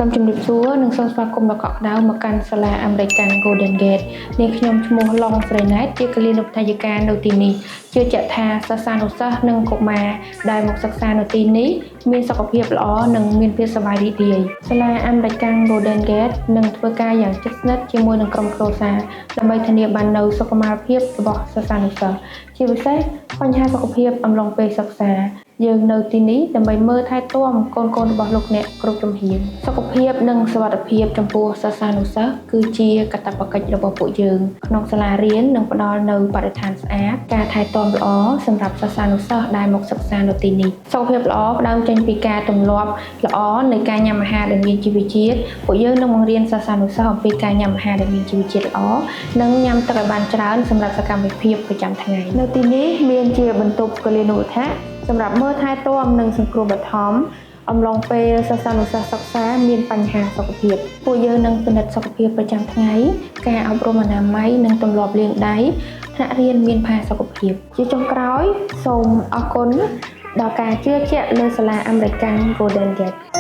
សូមជម្រាបសួរនិងសូមស្វាគមន៍ដល់កក់ក្ដៅមកកាន់សាលាអាមេរិក Golden Gate នាងខ្ញុំឈ្មោះឡុងស្រីណែតជាកលានុបដ្ឋាយិកានៅទីនេះជឿជាក់ថាសិស្សានុសិស្សនិងកុមារដែលមកសិក្សានៅទីនេះមានសុខភាពល្អនិងមានភាពសប្បាយរីករាយសាលាអាមេរិក Golden Gate នឹងធ្វើការយ៉ាងជិតស្និទ្ធជាមួយនឹងក្រុមគ្រួសារដើម្បីធានាបាននូវសុខុមាលភាពរបស់សិស្សានុសិស្សជាពិសេសបញ្ហាសុខភាពអំឡុងពេលសិក្សាយើងនៅទីនេះដើម្បីមើលថែទាំកូនៗរបស់លោកអ្នកគ្រប់ជំហានសុខភាពនិងសុវត្ថិភាពចំពោះសិស្សានុសិស្សគឺជាកាតព្វកិច្ចរបស់ពួកយើងក្នុងសាលារៀននឹងផ្ដល់នូវបរិស្ថានស្អាតការថែទាំល្អសម្រាប់សិស្សានុសិស្សដែលមកសិក្សានៅទីនេះសុខភាពល្អផ្ដើមចេញពីការទម្លាប់ល្អនៃការញ៉ាំអាហារដែលមានជីវជាតិពួកយើងនឹងបង្រៀនសិស្សានុសិស្សអំពីការញ៉ាំអាហារដែលមានជីវជាតិល្អនិងញ៉ាំទឹកឲ្យបានច្រើនសម្រាប់សកម្មភាពប្រចាំថ្ងៃនៅទីនេះមានជាបន្ទប់កលានុបដ្ឋាយិកាសម្រាប់មើលថែទាំនិងសង្គ្រោះបឋមអំឡុងពេលសិស្សានុសិស្សសិក្សាមានបញ្ហាសុខភាពពួកយើងនឹងពិនិត្យសុខភាពប្រចាំថ្ងៃការអប់រំអនាម័យនិងទម្លាប់លាងដៃថ្នាក់រៀនមានផាសុខភាពជាចុងក្រោយសូមអរគុណដល់ការជឿជាក់លើសាលាអាមេរិក Golden Gate